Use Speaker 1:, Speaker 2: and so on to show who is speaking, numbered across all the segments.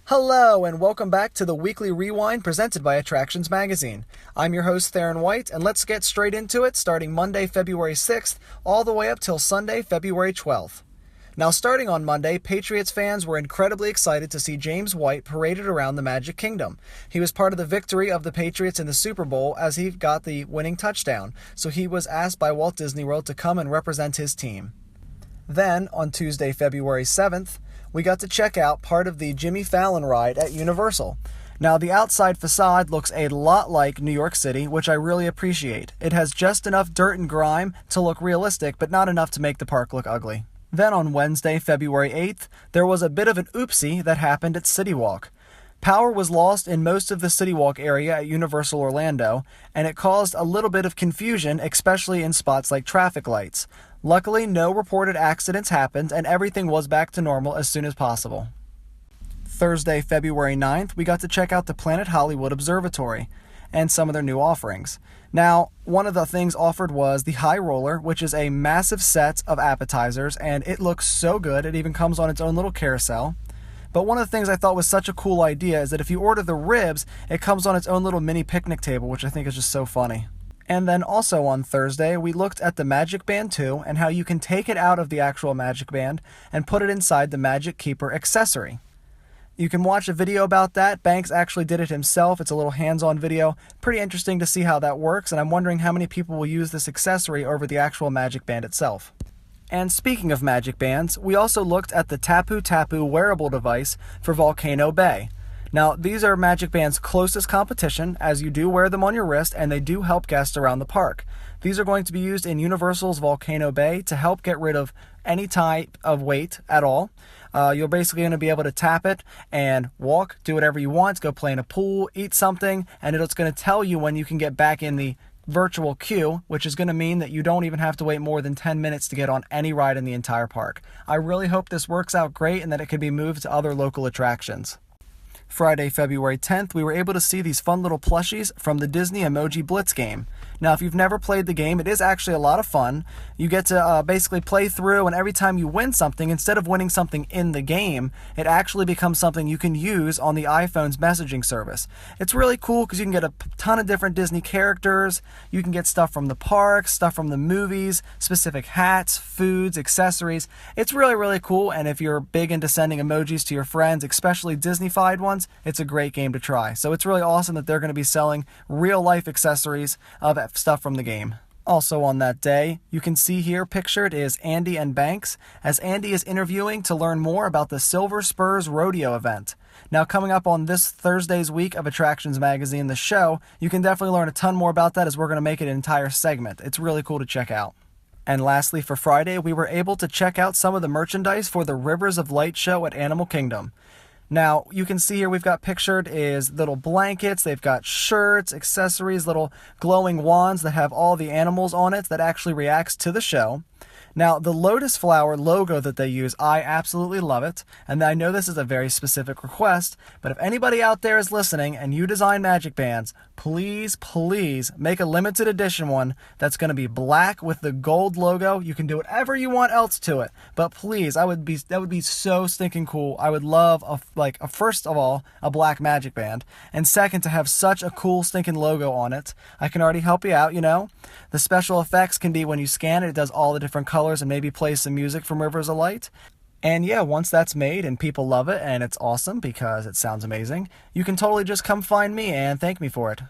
Speaker 1: Hello, and welcome back to the Weekly Rewind presented by Attractions Magazine. I'm your host, Theron White, and let's get straight into it, starting Monday, February 6th, all the way up till Sunday, February 12th. Now, starting on Monday, Patriots fans were incredibly excited to see James White paraded around the Magic Kingdom. He was part of the victory of the Patriots in the Super Bowl as he got the winning touchdown, so he was asked by Walt Disney World to come and represent his team. Then, on Tuesday, February 7th, we got to check out part of the Jimmy Fallon ride at Universal. Now, the outside facade looks a lot like New York City, which I really appreciate. It has just enough dirt and grime to look realistic, but not enough to make the park look ugly. Then on Wednesday, February 8th, there was a bit of an oopsie that happened at City Walk. Power was lost in most of the City Walk area at Universal Orlando, and it caused a little bit of confusion, especially in spots like traffic lights. Luckily, no reported accidents happened, and everything was back to normal as soon as possible. Thursday, February 9th, we got to check out the Planet Hollywood Observatory and some of their new offerings. Now, one of the things offered was the High Roller, which is a massive set of appetizers, and it looks so good. It even comes on its own little carousel. But one of the things I thought was such a cool idea is that if you order the ribs, it comes on its own little mini picnic table, which I think is just so funny. And then also on Thursday, we looked at the Magic Band 2 and how you can take it out of the actual Magic Band and put it inside the Magic Keeper accessory. You can watch a video about that. Banks actually did it himself. It's a little hands-on video. Pretty interesting to see how that works, and I'm wondering how many people will use this accessory over the actual Magic Band itself. And speaking of Magic Bands, we also looked at the Taboo wearable device for Volcano Bay. Now, these are Magic Band's closest competition, as you do wear them on your wrist, and they do help guests around the park. These are going to be used in Universal's Volcano Bay to help get rid of any type of weight at all. You're basically going to be able to tap it and walk, do whatever you want, go play in a pool, eat something, and it's going to tell you when you can get back in the virtual queue, which is going to mean that you don't even have to wait more than 10 minutes to get on any ride in the entire park. I really hope this works out great and that it can be moved to other local attractions. Friday, February 10th, we were able to see these fun little plushies from the Disney Emoji Blitz game. Now, if you've never played the game, it is actually a lot of fun. You get to basically play through, and every time you win something, instead of winning something in the game, it actually becomes something you can use on the iPhone's messaging service. It's really cool because you can get a ton of different Disney characters. You can get stuff from the parks, stuff from the movies, specific hats, foods, accessories. It's really, really cool, and if you're big into sending emojis to your friends, especially Disney-fied ones, it's a great game to try. So it's really awesome that they're going to be selling real-life accessories of stuff from the game. Also on that day, you can see here pictured is Andy and Banks, as Andy is interviewing to learn more about the Silver Spurs Rodeo event. Now, coming up on this Thursday's week of Attractions Magazine, the show, you can definitely learn a ton more about that as we're going to make it an entire segment. It's really cool to check out. And lastly, for Friday, we were able to check out some of the merchandise for the Rivers of Light show at Animal Kingdom. Now, you can see here we've got pictured is little blankets, they've got shirts, accessories, little glowing wands that have all the animals on it that actually reacts to the show. Now, the lotus flower logo that they use, I absolutely love it, and I know this is a very specific request, but if anybody out there is listening and you design Magic Bands, please make a limited edition one that's going to be black with the gold logo. You can do whatever you want else to it, but please, that would be so stinking cool. I would love first of all, a black Magic Band, and second, to have such a cool stinking logo on it. I can already help you out, you know. The special effects can be when you scan it, it does all the different colors and maybe play some music from Rivers of Light. And yeah, once that's made and people love it and it's awesome because it sounds amazing, you can totally just come find me and thank me for it.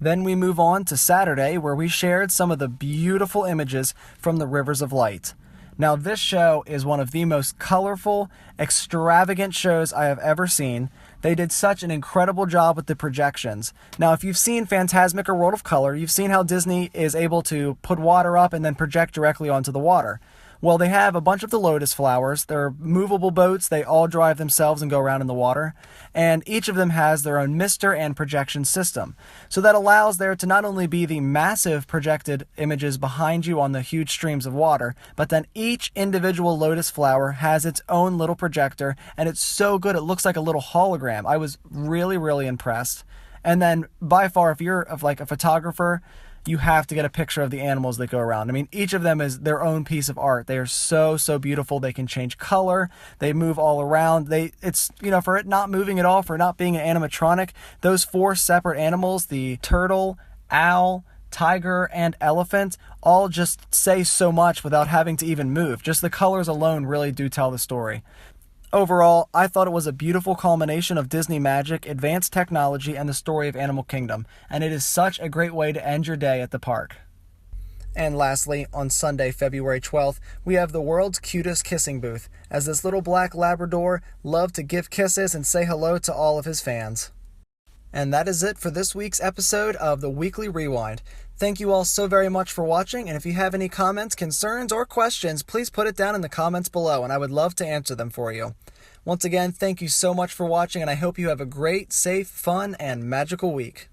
Speaker 1: Then we move on to Saturday, where we shared some of the beautiful images from the Rivers of Light. Now, this show is one of the most colorful, extravagant shows I have ever seen. They did such an incredible job with the projections. Now, if you've seen Fantasmic or World of Color, you've seen how Disney is able to put water up and then project directly onto the water. Well, they have a bunch of the lotus flowers. They're movable boats. They all drive themselves and go around in the water. And each of them has their own mister and projection system. So that allows there to not only be the massive projected images behind you on the huge streams of water, but then each individual lotus flower has its own little projector, and it's so good. It looks like a little hologram. I was really, really impressed. And then by far, if you're a photographer, you have to get a picture of the animals that go around. I mean, each of them is their own piece of art. They are so, so beautiful. They can change color. They move all around. It's, for it not moving at all, for it not being an animatronic, those 4 separate animals, the turtle, owl, tiger, and elephant, all just say so much without having to even move. Just the colors alone really do tell the story. Overall, I thought it was a beautiful culmination of Disney magic, advanced technology, and the story of Animal Kingdom, and it is such a great way to end your day at the park. And lastly, on Sunday, February 12th, we have the world's cutest kissing booth, as this little black Labrador loved to give kisses and say hello to all of his fans. And that is it for this week's episode of the Weekly Rewind. Thank you all so very much for watching, and if you have any comments, concerns, or questions, please put it down in the comments below, and I would love to answer them for you. Once again, thank you so much for watching, and I hope you have a great, safe, fun, and magical week.